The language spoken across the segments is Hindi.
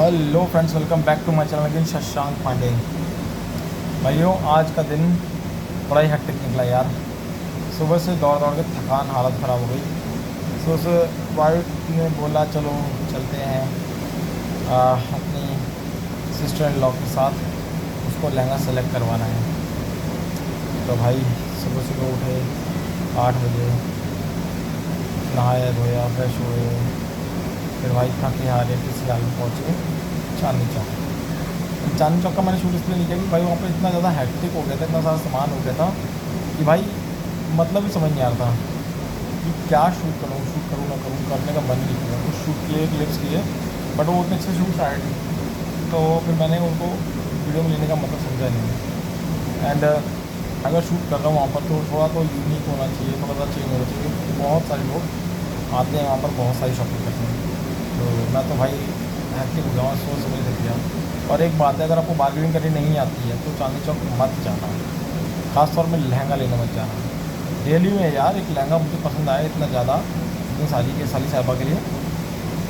Hello friends, welcome back to my channel again, Shashank Pandey. भाइयों, आज का दिन बड़ा ही हेक्टिक निकला यार। सुबह से दौड़ दौड़ के थकान, हालत ख़राब हो गई। सुबह से वाइफ ने बोला चलो चलते हैं अपनी सिस्टर इन लॉ के साथ, उसको लहंगा सेलेक्ट करवाना है। तो भाई सुबह सुबह उठे 8 बजे, नहाया धोया, फ्रेश हुए, फिर भाई थके हारे किसी हाल में पहुँचे चांदनी चौक। चांदनी चौक का मैंने शूट इसलिए नहीं किया कि भाई वहाँ पर इतना ज़्यादा हेक्टिक हो गया था, इतना सारा सामान हो गया था कि भाई मतलब ही समझ नहीं आ रहा था कि क्या शूट करूँ ना करूँ, करने का मन नहीं किया। कुछ शूट किए, क्लिप्स किए, बट वो उतने अच्छे शूट्स आए नहीं। तो फिर मैंने उनको वीडियो में लेने का मतलब समझा नहीं। एंड अगर शूट कर रहा हूँ वहाँ पर तो थोड़ा तो यूनिक होना चाहिए, थोड़ा सा चेंज होना चाहिए। बहुत सारे लोग आते हैं वहाँ पर, बहुत सारी शॉपिंग करते हैं। तो मैं तो भाई हेक्टिक हो गया, सोच समझ लग गया। और एक बात है, अगर आपको बार्गेनिंग करनी नहीं आती है तो चांदनी चौक मत जाना, ख़ास तौर में लहंगा लेने मत जाना। रियली में यार, एक लहंगा मुझे पसंद आया इतना ज़्यादा अपनी साली साहिबा के लिए।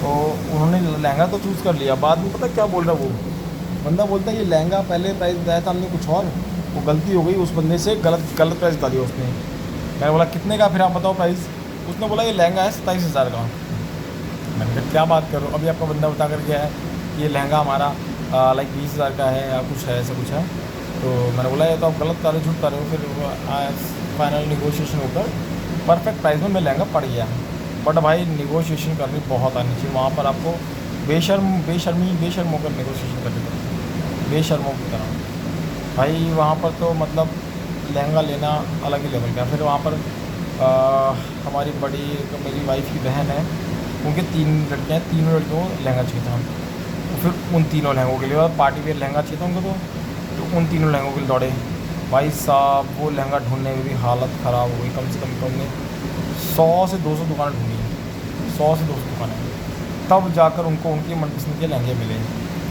तो उन्होंने लहंगा तो चूज़ कर लिया, बाद में पता क्या बोल रहा वो बंदा, बोलता है ये लहंगा पहले प्राइस बताया था हमने कुछ और, वो गलती हो गई उस बंदे से, गलत प्राइस बता दिया उसने। मैंने बोला कितने का, फिर आप बताओ प्राइस। उसने बोला ये लहंगा है 27,000 का। मैंने कहा क्या बात करो, अभी आपका बंदा बता कर गया है कि ये लहंगा हमारा लाइक 20,000 का है या कुछ है, ऐसा कुछ है। तो मैंने बोला ये तो आप गलत बता रहे हो, झूठ बता रहे हो। फिर फाइनल निगोशिएशन होकर परफेक्ट प्राइस में मैं लहंगा पड़ गया। बट भाई निगोशिएशन करनी बहुत आनी चाहिए वहाँ पर, आपको बेशर्म होकर निगोशिएशन करनी पड़ती है, बेशर्मों की तरह। भाई वहाँ पर तो मतलब लहंगा लेना अलग ही लेवल का। फिर वहाँ पर हमारी बड़ी मेरी वाइफ की बहन है, उनके 3 लड़कियाँ हैं, तीनों लड़कियों को लहंगा चाहिए था। तो फिर उन तीनों लहंगों के लिए, और पार्टी वेयर लहंगा चाहिए था उनको। तो उन तीनों लहंगों के लिए दौड़े भाई साहब। वो लहंगा ढूंढने में भी हालत ख़राब हो गई। कम से कम हमने 100 से 200 दुकानें ढूंढी, 100 से 200 दुकानें, तब जाकर उनको उनके मनपसंद के लहंगे मिले।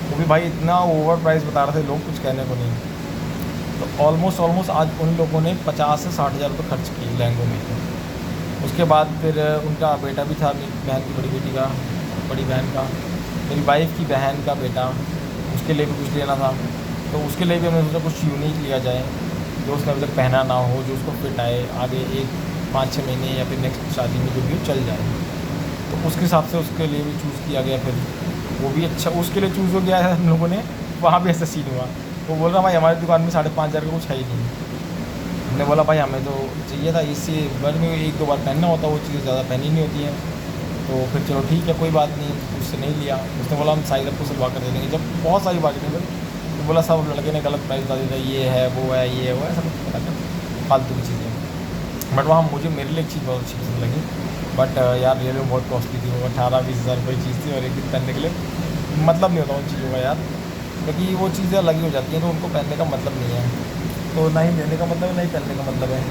वो भी भाई इतना ओवर प्राइस बता रहे थे लोग, कुछ कहने को नहीं। तो ऑलमोस्ट आज उन लोगों ने 50 से 60,000 रुपये खर्च किए लहंगों में। उसके बाद फिर उनका बेटा भी था, मेरी बहन की बड़ी बहन का, मेरी वाइफ की बहन का बेटा, उसके लिए भी कुछ लेना था। तो उसके लिए भी हमने सोचा कुछ यूनिक लिया जाए, जो उसने अभी तक पहना ना हो, जो उसको फिट आए आगे एक 5-6 महीने या फिर नेक्स्ट शादी में जो भी चल जाए। तो उसके हिसाब से उसके लिए भी चूज़ किया गया। फिर वो भी अच्छा उसके लिए चूज़ हो गया है हम लोगों ने। वहाँ भी ऐसा सीन हुआ, वो बोल रहा भाई हमारी दुकान में 5,500 का कुछ है ही नहीं। हमने बोला भाई हमें तो चाहिए था, इससे घर में 1-2 बार पहनना होता, वो चीज़ें ज़्यादा पहनी नहीं होती हैं। तो फिर चलो ठीक है, कोई बात नहीं, उससे नहीं लिया। उसने बोला हम साइज़ आपको सिलवा कर दे देंगे। जब बहुत सारी बार्गेनिंग हुई तो बोला सब लड़के ने गलत प्राइस बता दिया, ये है वो है ये है वो है, सब पता कर फालतू की चीज़ें। बट वहाँ मुझे मेरे लिए एक चीज़ बहुत अच्छी पसंद लगी। बट यार रियल में बहुत कॉस्टली थी वो, 18-20 हज़ार रुपये की चीज़ थी। और एक दिन पहनने के लिए मतलब नहीं होता उन चीज़ों का यार, क्योंकि वो चीज़ें अलग ही हो जाती हैं, तो उनको पहनने का मतलब नहीं है। तो ना ही लेने का मतलब है, ना ही पहनने का मतलब है।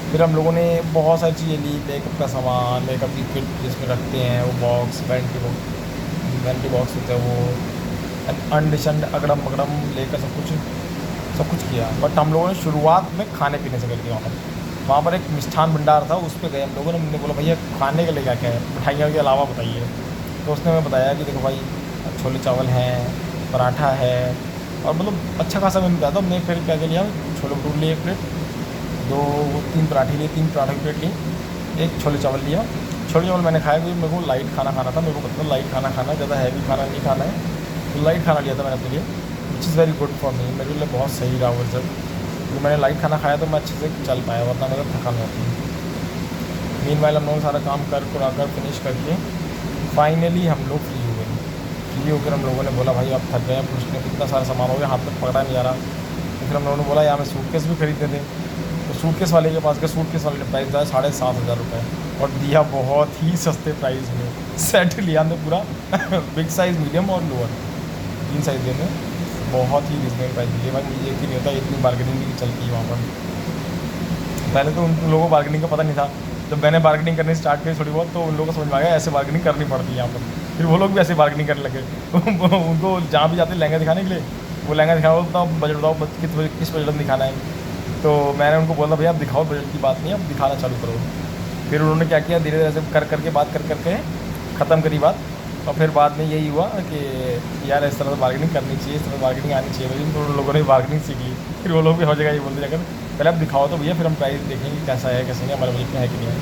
फिर हम लोगों ने बहुत सारी चीज़ें ली, मेकअप का सामान, मेकअप की किट जिसमें रखते हैं वो बॉक्स, वैनिटी बॉक्स होता है वो, अंड अगड़म बगड़म लेकर सब कुछ किया। बट हम लोगों ने शुरुआत में खाने पीने से कर दिया। वहाँ पर एक मिष्ठान भंडार था, उस पर गए हम लोगों ने। हमने बोला भैया खाने के लिए क्या क्या है, मिठाइयों के अलावा बताइए। तो उसने हमें बताया कि देखो भाई छोले चावल हैं, पराठा है, और मतलब अच्छा खासा मैंने बताया था। हमने फिर क्या क्या लिया, छोले भटूरे लिए 1 प्लेट, 3 पराठे लिए, 3 पराठे की प्लेट ली, 1 छोले चावल लिया। छोले चावल मैंने खाया क्योंकि मेरे को लाइट खाना खाना था, मेरे को पता था लाइट खाना खाना, ज़्यादा हैवी खाना नहीं खाना है। तो लाइट खाना लिया था मैंने अपने लिए, which is very good for me, मेरे लिए बहुत सही रहा वो रिजल्ट। क्योंकि मैंने लाइट खाना खाया तो मैं अच्छे से चल पाया, वरना मेरा थकान रहती है। मीनवाइल हम लोग सारा काम कर फिनिश करके फाइनली हम लोग फ्री होकर हम लोगों ने बोला भाई आप थक गए, कुछ नहीं, इतना सारा सामान हो गया, हाथ तक पकड़ा नहीं जा रहा। तो फिर हम लोगों ने बोला यार हमें सूटकेस भी खरीदते थे। तो सूटकेस वाले के पास गए, सूटकेस वाले ने प्राइस दिया 7,500 रुपये, और दिया बहुत ही सस्ते प्राइस में। सेट लिया हमने पूरा बिग साइज़, मीडियम और लोअर, 3 साइज़ में बहुत ही रिजनेबल प्राइस दिए। भाई मुझे यकीन नहीं होता इतनी बार्गेनिंग भी चलती है वहाँ पर। पहले तो उन लोगों को बार्गेनिंग का पता नहीं था। जब मैंने बार्गेनिंग करनी स्टार्ट करी थोड़ी बहुत, तो उन लोगों को समझ में आ गया ऐसे बार्गेनिंग करनी पड़ती है यहाँ पर। फिर वो लोग भी ऐसे बार्गेनिंग करने लगे उनको जहाँ भी जाते हैं लहंगा दिखाने के लिए, वो लहंगा दिखाओ तो बजट बताओ, किस बजट में दिखाना है। तो मैंने उनको बोला भैया आप दिखाओ, बजट की बात नहीं, अब दिखाना चालू करो। फिर उन्होंने क्या किया, धीरे धीरे ऐसे कर करके बात कर करके ख़त्म करी बात। और फिर बाद में यही हुआ कि यार इस तरह से बार्गेनिंग करनी चाहिए, इस तरह से बार्गेनिंग आनी चाहिए भाई। तो उन लोगों ने बार्गेनिंग सीख ली। फिर वो लोग भी हर जगह ये बोलते जाकर पहले आप दिखाओ तो भैया, फिर हम प्राइस देखेंगे कैसा है कैसे नहीं, हमारे बजट में है कि नहीं है।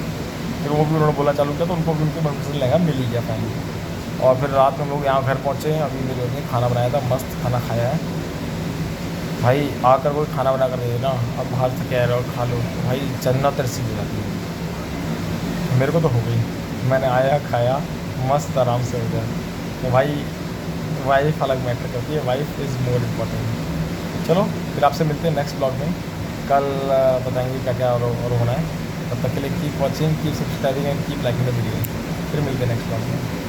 फिर वो भी उन्होंने बोला चालू किया, तो उनको भी उनके मनपसंद लहंगा मिल ही गया फाइनली। और फिर रात में हम लोग यहाँ घर पहुँचे। अभी मेरे ने खाना बनाया था, मस्त खाना खाया है भाई। आकर कोई खाना बना कर दे ना, अब बाहर से कह रहे हो खा लो, तो भाई जन्नत नसीब हो जाती है। मेरे को तो हो गई, मैंने आया खाया, मस्त आराम से हो गया। तो भाई वाइफ अलग मैटर करती है, वाइफ इज़ मोर इम्पोर्टेंट। चलो फिर आपसे मिलते हैं नेक्स्ट ब्लॉग में। कल बताएंगे क्या क्या और होना है। तब तक के लिए keep watching, keep subscribing and keep liking the video. फिर मिलते हैं नेक्स्ट ब्लॉग में।